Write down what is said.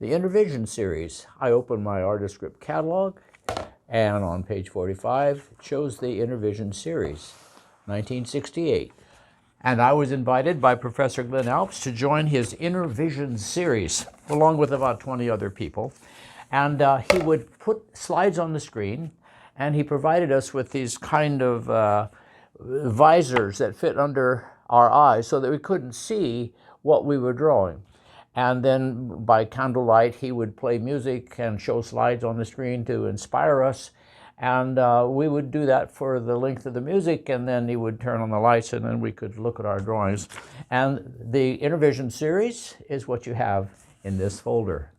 the Intervision series. I opened my ArtistScript catalog, and on page 45, it shows the Intervision series, 1968. And I was invited by Professor Glen Alps to join his Intervision series, along with about 20 other people. And he would put slides on the screen, and he provided us with these kind of visors that fit under our eyes so that we couldn't see what we were drawing. And then by candlelight, he would play music and show slides on the screen to inspire us. And we would do that for the length of the music, and then he would turn on the lights, and then we could look at our drawings. And the Intervision series is what you have in this folder.